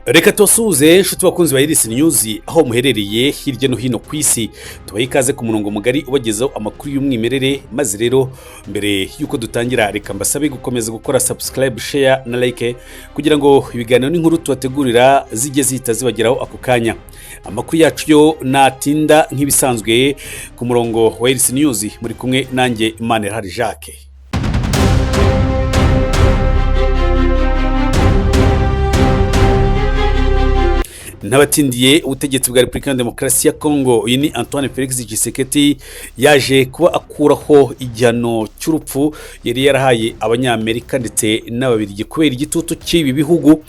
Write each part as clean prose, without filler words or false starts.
Reka tubasuhuze nshuti bakunzi ba Iris News aho muherereye hirya no hino ku isi, tubaye ikaze ku murongo mugari ubagezaho amakuru y'umwimerere. Maze rero mbere yuko dutangira, reka mbasabe gukomeza gukora subscribe, share na like kugira ngo ibiganiro n'inkuru tubategurira zijye zihita zibageraho ako kanya. Amakuru yacu yo natinda nk'ibisanzwe ku murongo wa Iris News, muri kumwe nanjye Imanirahari Jacques. N'abatindiye ubutegetsi bwa Repubulika ya Demokarasi ya Congo, uyu ni Antoine Felix Tshisekedi, yaje kuba akuraho igihano cy'urupfu yari yarahaye abanyamerika ndetse n'ababirigi kubera igitutu cy'ibi bihugu.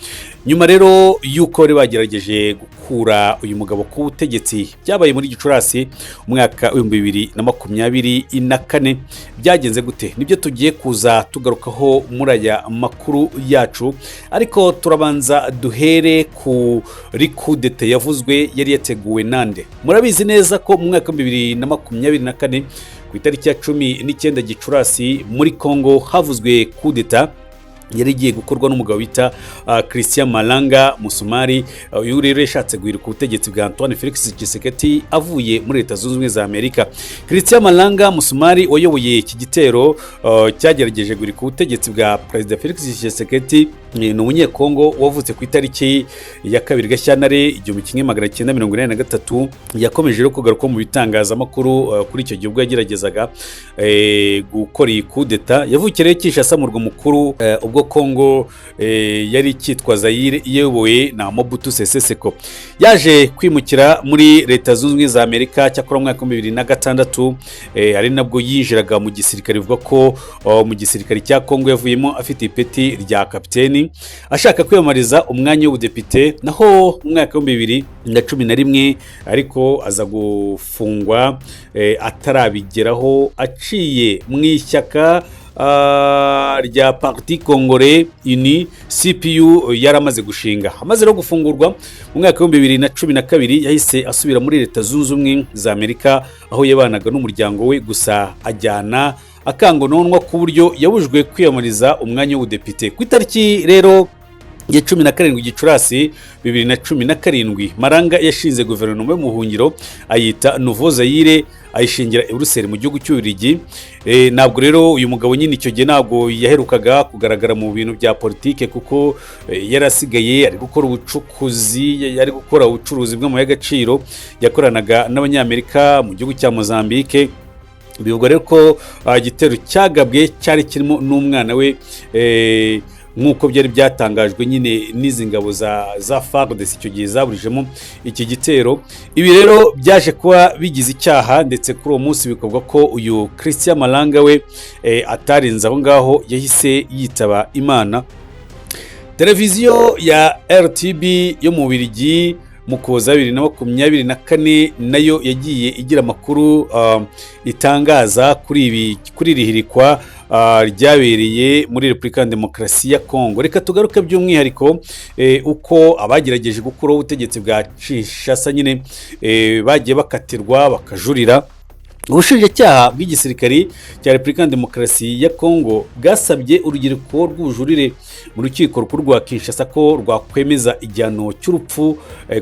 Nyuma rero yuko bari bagerageje gukura uyu mugabo ku butegetsi, byabaye muri Gicurasi umwaka wa 2024. Byagenze gute? Nibyo tugiye kuza tugarukaho muri aya makuru yacu, ariko turabanza duhere ku kudeta yavuzwe yari yateguwe nande. Murabizi neza ko mu mwaka wa 2024 ku itariki ya 19 Gicurasi muri Congo havuzwe kudeta yari igiye gukorwa n'umugabo bita Christian Malanga Musumari. Uyu rero yashatse guhirika ubutegetsi bwa Antoine Felix Tshisekedi avuye muri Leta Zunze Ubumwe za Amerika. Christian Malanga Musumari wayoboye iki gitero cyagerageje guhirika ubutegetsi bwa President Felix Tshisekedi, ni umunyekongo wavutse ku itariki ya 2 Gashyantare 1983. yakomeje rero kugaruka mu bitangazamakuru kuri icyo gihe ubwo yageragezaga gukora iyi kudeta. Yavukiye Kinshasa, murwa mukuru ubwo Congo yari cyitwa Zaire, iyobowe na Mobutu Sese Seko. Yaje kwimukira muri Leta Zunze Ubumwe za Amerika cyakora mu mwaka wa 2006, ari nabwo yinjiraga mu gisirikare. Bivuga ko mu gisirikare cya Congo yavuyemo afite ipeti rya kapiteni, ashaka kwiyamamariza umwanya w'ubudepite. Naho mu mwaka wa 2011 ariko aza gufungwa atarabigeraho, aciye mu ishyaka rya Parti Congolais Uni CPU yaramaze gushinga. Amaze no gufungurwa mu mwaka wa 2012 yahise asubira muri Leta Zunze Ubumwe za Amerika, aho yabanaga n'umuryango we, gusa ajyana akangononwa ku buryo yabujwe kwiyamamariza umwanya w'ubudepite. Ku itariki rero ya 17 Gicurasi 2017, Malanga yashinze guverinoma yo mu buhungiro ayita Nouveau Zaire, ayishingira i Buruseli mu gihugu cy'Ububiligi. Ntabwo rero uyu mugabo nyine icyo gihe ntabwo yaherukaga kugaragara mu bintu bya politike, kuko yarasigaye ari gukora ubucukuzi, yari gukora ubucuruzi bw'amabuye y'agaciro, yakoranaga n'abanyamerika mu gihugu cya Mozambique. Bivugwa rero ko igitero cyagabwe cyari kirimo n'umwana we, nk'uko byari byatangajwe nyine n'izi ngabo za FARDC icyo gihe zaburijemo iki gitero. Ibi rero byaje kuba bigize icyaha, ndetse kuri uwo munsi bikavuga ko uyu Christian Malanga we atarinze aho ngaho, yahise yitaba Imana. Televiziyo ya RTB yo mu Bubiligi mu Kuboza 2024 nayo yagiye igira amakuru itangaza kuri iri hirikwa ryabereye muri Repubulika ya Demokarasi ya Congo. Reka tugaruke by'umwihariko uko abagerageje gukuraho ubutegetsi bwa Kinshasa nyine bagiye bakatirwa bakajurira. Ubushinjacyaha bw'igisirikari cya Repubulika ya Demokarasi ya Congo bwasabye urubyiruko rw'ubujurire mu rukiko rukuru rwa Kinshasa ko rwakwemeza igihano cy'urupfu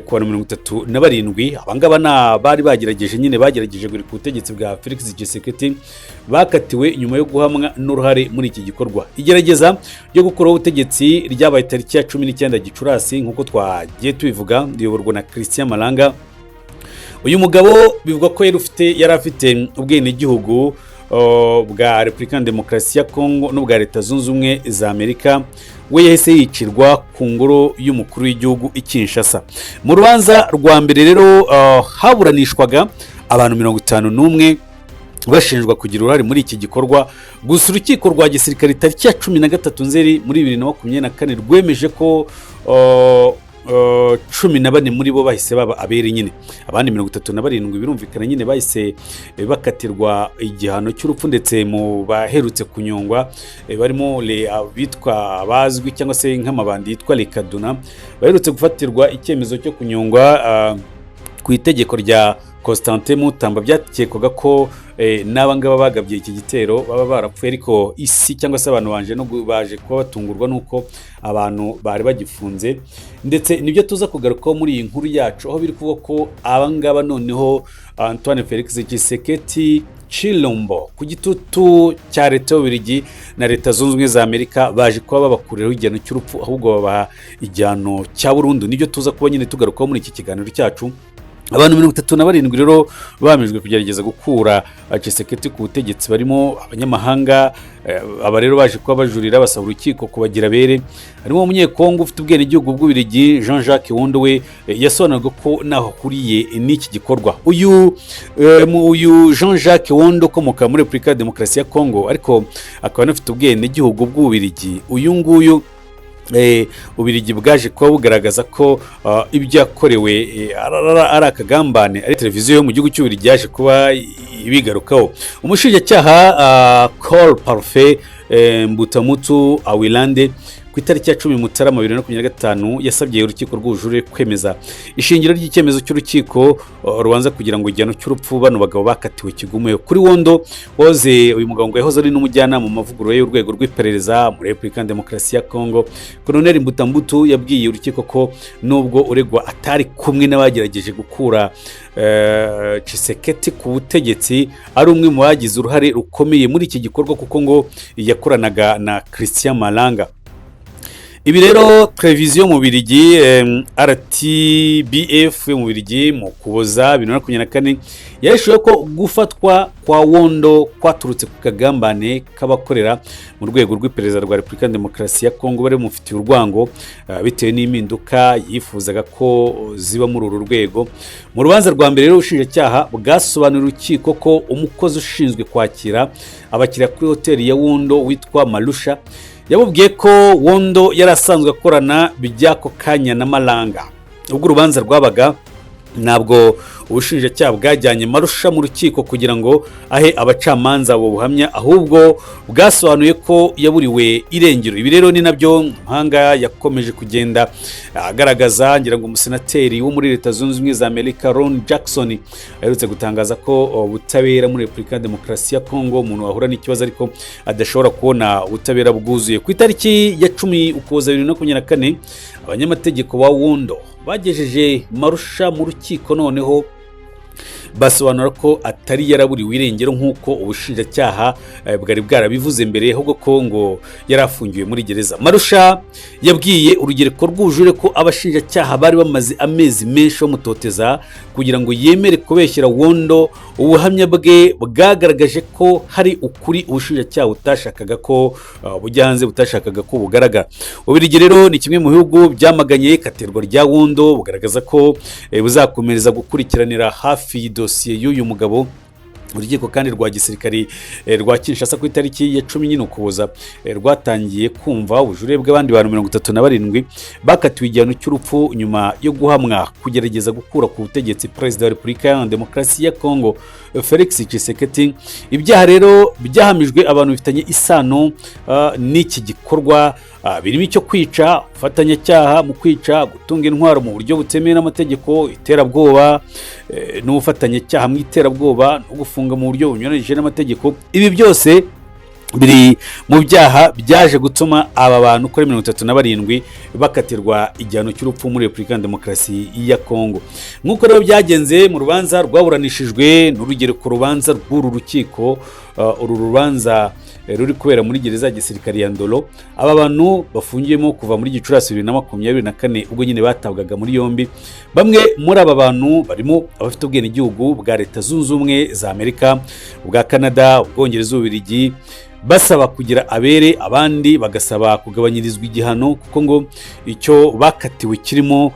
ku bantu 37. Abangaba bari bagerageje guhirika ubutegetsi bwa Felix Tshisekedi, bakatiwe nyuma yo guhamwa n'uruhare muri iki gikorwa. Igerageza ryo gukuraho ubutegetsi ryabaye tariki ya 19 Gicurasi nk'uko twagiye tubivuga, riyoborwa na Christian Malanga. Uyu mugabo bivuga ko yari afite ubwenegihugu bwa Repubulika ya Demokarasi ya Congo n'ubwa Leta Zunze Ubumwe za Amerika. We yahise yicirwa ku ngoro y'umukuru w'igihugu i Kinshasa. Mu rubanza rwa mbere rero haburanishwaga abantu 51 bashinjwa kugira uruhare muri iki gikorwa. Gusa urukiko rwa gisirikare tariki ya 13 Nzeri muri 2024 rwemeje ko 14 muri bo bahise baba abere nyine. Abandi 37 birumvikana nyine bahise bakatirwa igihano cy'urupfu, ndetse mu baherutse kunyongwa barimo abitwa bazwi cyangwa se nk'amabandi yitwa Lekaduna, baherutse gufatirwa icyemezo cyo kunyongwa ku itegeko rya Constantin Mutamba byakekwaga ko n'abangaba bagabye iki gitero baba barapfuye, ariko isi cyangwa se abantu baje kuba batungurwa n'uko abantu bari bagifunze, ndetse nibyo tuza kugarukaho muri iyi nkuru yacu, aho biri kuvuga ko abangaba noneho Antoine Felix Tshisekedi Chilombo ku gitutu cya leta y'Ububiligi na leta zunze ubumwe za Amerika baje kuba babakuriraho igihano cy'urupfu, ahubwo babaha igihano cya burundu. Nibyo tuza kuba nyine tugarukaho muri iki kiganiro cyacu. Abantu 37 rero bamijwe kugerageza gukura Tshisekedi ku butegetsi, barimo abanyamahanga, aba rero baje kuba bajurira basaba urukiko kubagira bere. Harimo umunyekongo ufite ubwene igihugu bw'Ububiligi Jean-Jacques Wondo, we yasobanuraga ko naho ahuriye n'iki gikorwa. Uyu Jean-Jacques Wondo ukomoka muri Repubulika ya Demokarasi ya Kongo, ariko akaba anafite ubwene igihugu bw'Ububiligi. Uyu nguyu Ububiligi bwaje kuba bugaragaza ko ibyo yakorewe ari akagambane, ari televiziyo yo mu gihugu cy'Ububiligi yaje kuba ibigarukaho. Umushinjacyaha Col Parfait Mbutamutu Awilande ku itariki ya 10 Mutarama 2025 yasabye urukiko rw'ubujurire kwemeza ishingiro ry'icyemezo cy'urukiko rubanza kugira ngo igihano cy'urupfu bano bagabo bakatiwe kigumeyo. Kuri Wondo uyu mugabo ngo yahoze ari n'umujyanama mu mavugurura y'urwego rw'iperereza muri Repubulika ya Demokarasi ya Kongo. Colonel Mbutambutu yabwiye urukiko ko nubwo uregwa atari kumwe n'abagerageje gukura Tshisekedi ku butegetsi, ari umwe mu bagize uruhare rukomeye muri iki gikorwa, kuko ngo yakoranaga na Christian Malanga. Ibi rero televiziyo mu Bubiligi RTBF mu Bubiligi mu Kuboza 2024 yahishuye ko gufatwa kwa Wondo kwaturutse ku kagambane k'abakorera mu rwego rw'iperereza rwa Repubulika ya Demokarasi ya Kongo bari mufitiye urwango bitewe n'impinduka yifuzaga ko ziba muri uru rwego. Mu rubanza rwa mbere rero ubushinjacyaha bwasobanurira urukiko ko umukozi ushinzwe kwakira abakiriya kuri hoteli ya Wondo witwa Marusha yabubwiye ko Wondo yari asanzwe akorana by'ako kanya na Malanga. Ubwo urubanza rwabaga ntabwo ubushinjacyaha bwajyanye Marusha mu rukiko kugira ngo ahe abacamanza abo buhamya, ahubwo bwasobanuye ko yaburiwe irengero. Ibi rero ni nabyo Muhanga yakomeje kugenda agaragaza. Ngira ngo umusenateri wo muri leta zunze ubumwe za Amerika Ron Jackson aherutse gutangaza ko ubutabera muri Repubulika ya Demokarasi ya Kongo umuntu wahura n'ikibazo ariko adashobora kubona ubutabera bwuzuye. Ku itariki ya 10 Ukuboza 2024 abanyamategeko ba Wondo bagejeje Marusha mu rukiko, noneho basobanura ko atari yaraburiwe irengero nk'uko ubushinjacyaha bwari bwarabivuze mbere, ahubwo ko ngo yarafungiwe muri gereza. Marusha yabwiye urugereko rw'ubujurire ko abashinjacyaha bari bamaze amezi menshi bamutoteza kugira ngo yemere kubeshyira Wondo. Ubuhamya bwe bwagaragaje ko hari ukuri ubushinjacyaha butashakaga ko bujya hanze, butashakaga ko bugaragara. Ububiligi rero ni kimwe mu bihugu byamaganye ikaterwa rya Wondo, bugaragaza ko buzakomereza gukurikiranira hafi dosiye y'uyu mugabo. Urukiko kandi rwa gisirikari rwa Kinshasa ku itariki ya 10 Ukuboza rwatangiye kumva ubujurire bw'abandi bantu 37 bakatiwe igihano cy'urupfu nyuma yo guhamwa kugerageza gukura ku butegetsi Perezida wa Repubulika ya Demokarasi ya Kongo Felix Tshisekedi. Ibyaha rero byahamijwe abantu bifitanye isano n'iki gikorwa birimo icyo kwica, ufatanyacyaha mu kwica, gutunga intwaro mu buryo butemewe n'amategeko, iterabwoba n'ubufatanyacyaha mu iterabwoba no gufunga mu buryo bunyuranyije n'amategeko. Ibi byose biri mu byaha byaje gutuma aba bantu kuri 37 bakatirwa igihano cy'urupfu muri Repubulika ya Demokarasi ya Kongo. Nk'uko rero byagenze mu rubanza rwaburanishijwe n'urugereko rubanza rw'uru rukiko, uru rubanza ruri kubera muri gereza ya gisirikari ya Ndolo. Aba bantu bafungiyemo kuva muri Gicurasi 2024 ubwo nyine batabwaga muri yombi. Bamwe muri aba bantu barimo abafite ubwene igihugu bwa Leta Zunze Ubumwe za Amerika, ubwa Canada, Ubwongereza, Ububiligi, basaba kugira abere, abandi bagasaba kugabanyirizwa igihano kuko ngo icyo bakatiwe kirimo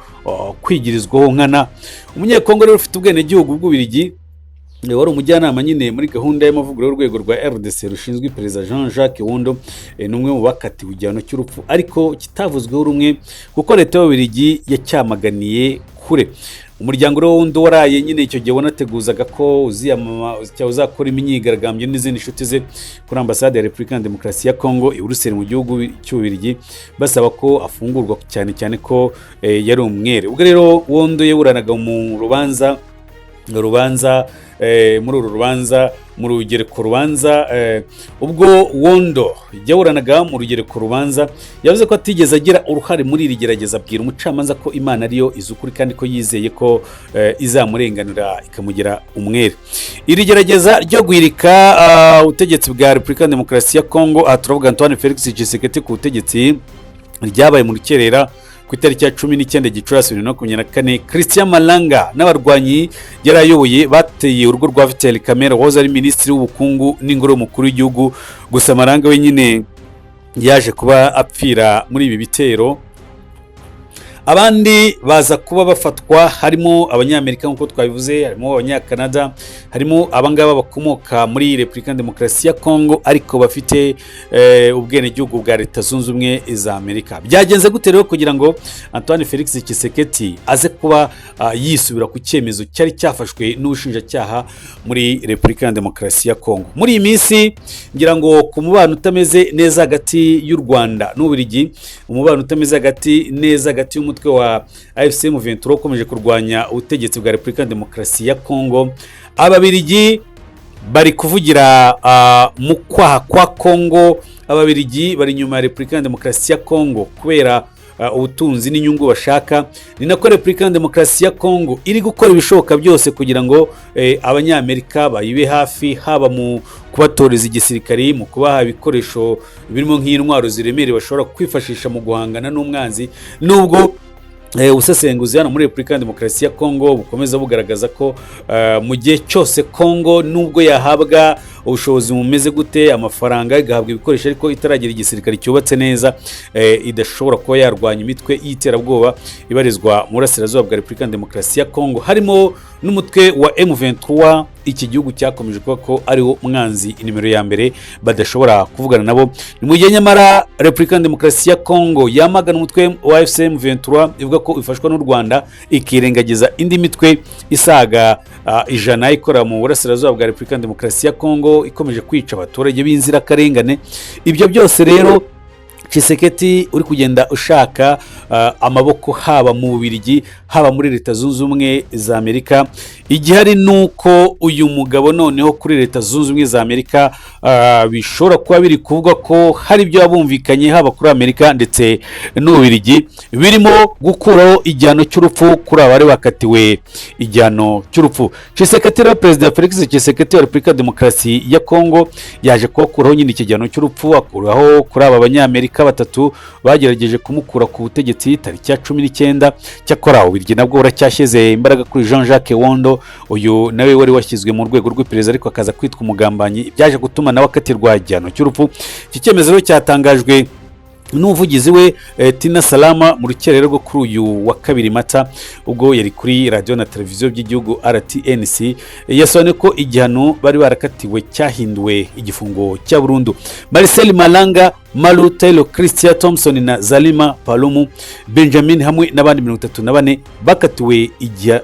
kwigirizwaho nkana. Umunyekongo rero ufite ubwene igihugu bw'Ububiligi wari umujyanama nyine muri gahunda y'amavugurura y'urwego rwa RDC rushinzwe iperereza Jean-Jacques Wondo n'umwe mu bakatiwe igihano cy'urupfu, ariko kitavuzweho rumwe kuko leta y'Ububiligi yacyamaganiye kure. Umuryango rero Wondo waraye nyine icyo gihe wanateguzaga ko uzakora imyigaragambyo n'izindi nshuti ze kuri ambasade ya Repubulika ya Demokarasi ya Kongo i Buruseli mu gihugu cy'Ububiligi, basaba ko afungurwa cyane cyane ko yari umwere. Ubwo rero Wondo yaburanaga mu rubanza urubanza muri uru rubanza mu rugereko rubanza ubwo Wondo yaburanaga mu rugereko rubanza yavuze ko atigeze agira uruhare muri iri gerageza, abwira umucamanza ko Imana ariyo izukuri kandi ko yizeye ko izamurenganura ikamugira umwere. Iri gerageza ryo guhirika ubutegetsi bwa Repubulika ya Demokarasi ya Kongo, aha turavuga Antoine Felix Tshisekedi ku butegetsi, ryabaye mu rukerera ku itariki ya 19 Gicurasi 2024. Christian Malanga n'abarwanyi yari ayoboye bateye urugo rwa Vital Kamerhe wahoze ari minisitiri w'ubukungu n'ingoro y'umukuru w'igihugu. Gusa Malanga we nyine yaje kuba apfira muri ibi bitero. Abandi baza kuba bafatwa harimo abanyamerika nk'uko twabivuze, harimo abanyakanada, harimo abangaba bakomoka muri Repubulika ya Demokarasi ya Kongo ariko bafite ubwenegihugu bwa Leta Zunze Ubumwe za Amerika. Byagenze gute rero kugira ngo Antoine Felix Tshisekedi aze kuba yisubira ku cyemezo cyari cyafashwe n'ubushinjacyaha muri Repubulika ya Demokarasi ya Kongo? Muri iyi minsi ngira ngo ku mubano utameze neza hagati y'u Rwanda n'Ububiligi, umubano utameze hagati y'umutwe wa AFC M23 ukomeje kurwanya ubutegetsi bwa Repubulika ya Demokarasi ya Kongo, Ababiligi bari kuvugira mu kwaha kwa Kongo. Ababiligi bari nyuma ya Repubulika ya Demokarasi ya Kongo kubera ubutunzi n'inyungu bashaka. Ni nako Repubulika ya Demokarasi ya Kongo iri gukora ibishoboka byose kugira ngo abanyamerika bayibe hafi, haba mu kubatoreza igisirikari, mu kubaha ibikoresho birimo nk'intwaro ziremereye bashobora kwifashisha mu guhangana n'umwanzi. Nubwo ubusesenguzi hano muri Repubulika ya Demokarasi ya Kongo bukomeza bugaragaza ko mu gihe cyose Kongo nubwo yahabwa ubushobozi bumeze gute, amafaranga igahabwa ibikoresho, ariko itaragira igisirikare cyubatse neza, idashobora kuba yarwanya imitwe y'iterabwoba ibarizwa mu burasirazuba bwa Repubulika ya Demokarasi ya Kongo, harimo n'umutwe wa M23. Iki gihugu cyakomeje kuba ko ariwo mwanzi inimero ya mbere badashobora kuvugana nabo. Ni mu gihe nyamara Repubulika ya Demokarasi ya Kongo yamagana umutwe wa FC M23 ivuga ko ifashwa n'u Rwanda, ikirengagiza indi mitwe isaga ijana ikora mu burasirazuba bwa Repubulika ya Demokarasi ya Kongo ikomeje kwica abaturage b'inzirakarengane. Ibyo byose rero Tshisekedi uri kugenda ushaka amaboko haba mu Bubiligi haba muri Leta Zunze Ubumwe za Amerika. Igihari nuko uyu mugabo noneho kuri Leta Zunze Ubumwe za Amerika bishobora kuba biri kuvuga ko hari ibyo yabumvikanye haba kuri Amerika ndetse n'Ububiligi birimo gukuraho igihano cy'urupfu kuri abari bakatiwe igihano cy'urupfu. Tshisekedi rero, Perezida Felix Tshisekedi wa Repubulika ya Demokarasi ya Kongo yaje kubakuraho nyine iki gihano cy'urupfu, akuraho kuri aba banyamerika batatu bagerageje kumukura ku butegetsi tariki ya 19. Cyakora Ububiligi nabwo buracyashyize imbaraga kuri Jean-Jacques Wondo, uyu nawe wari washyizwe mu rwego rw'iperereza ariko akaza kwitwa umugambanyi, byaje gutuma nawe akatirwa igihano cy'urupfu. Iki cyemezo rero cyatangajwe n'umuvugizi we Tina Salama mu rukerero rwo kuri uyu wa 2 Mata, ubwo yari kuri radio na televiziyo by'igihugu RTNC. Yasobanuye ko igihano bari barakatiwe cyahinduwe igifungo cya burundu. Marcel Malanga, Malu Taylor, Christian Thompson na Zalima Palumu Benjamin hamwe n'abandi 34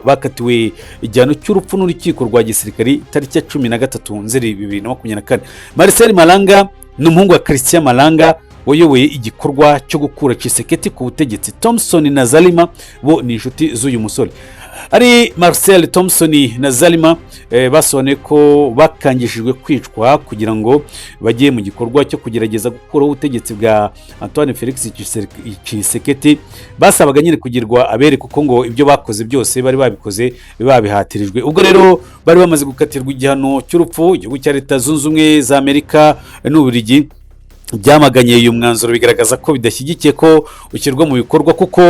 bakatiwe igihano cy'urupfu n'urukiko rwa gisirikari tariki ya 13 Nzeri 2024. Marcel Malanga n'umuhungu wa Christian Malanga wayoboye igikorwa cyo gukura Tshisekedi ku butegetsi. Thompson na Zalima bo ni inshuti z'uyu musore. Ari Marcel Thompson na Zalima basobanuye ko bakangishijwe kwicwa kugira ngo bagiye mu gikorwa cyo kugerageza gukuraho ubutegetsi bwa Antoine Felix Tshisekedi. Basabaga nyine kugirwa abere kuko ngo ibyo bakoze byose bari babikoze babihatirijwe. Ubwo rero bari bamaze gukatirwa igihano cy'urupfu. Igihugu cya Leta Zunze Ubumwe za Amerika n'Ububiligi byamaganye uyu mwanzuro, bigaragaza ko bidashyigikiye ko ushyirwa mu bikorwa kuko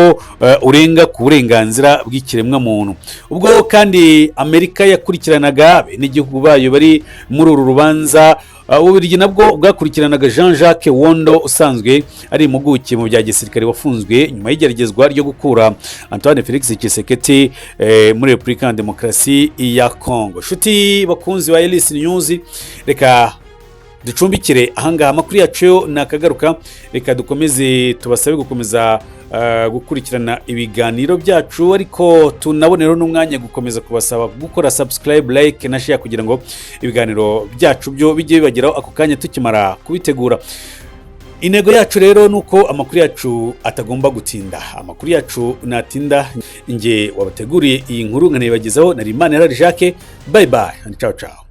urenga ku burenganzira bw'ikiremwa muntu. Ubwo kandi Amerika yakurikiranaga n'igihugu bayo bari muri uru rubanza, Ububiligi nabwo bwakurikiranaga Jean-Jacques Wondo usanzwe ari impuguke mu bya gisirikare wafunzwe nyuma y'igeragezwa ryo gukura Antoine Felix Tshisekedi muri Repubulika ya Demokarasi ya Kongo. Shuti bakunzi ba Ellis News, reka ducumbikire ahangaha amakuru yacu nakagaruka. Reka dukomeze tubasabe gukomeza gukurikirana ibiganiro byacu, ariko tunabonero n'umwanya gukomeza kubasaba gukora subscribe, like na share kugira ngo ibiganiro byacu byo bijye bibageraho ako kanya tukimara kubitegura. intego yacu rero nuko amakuru yacu atagomba gutinda, amakuru yacu natinda nge wabateguriye iyi nkuru nkanayibagezaho, nari Imana Jacques. Bye bye and ciao ciao.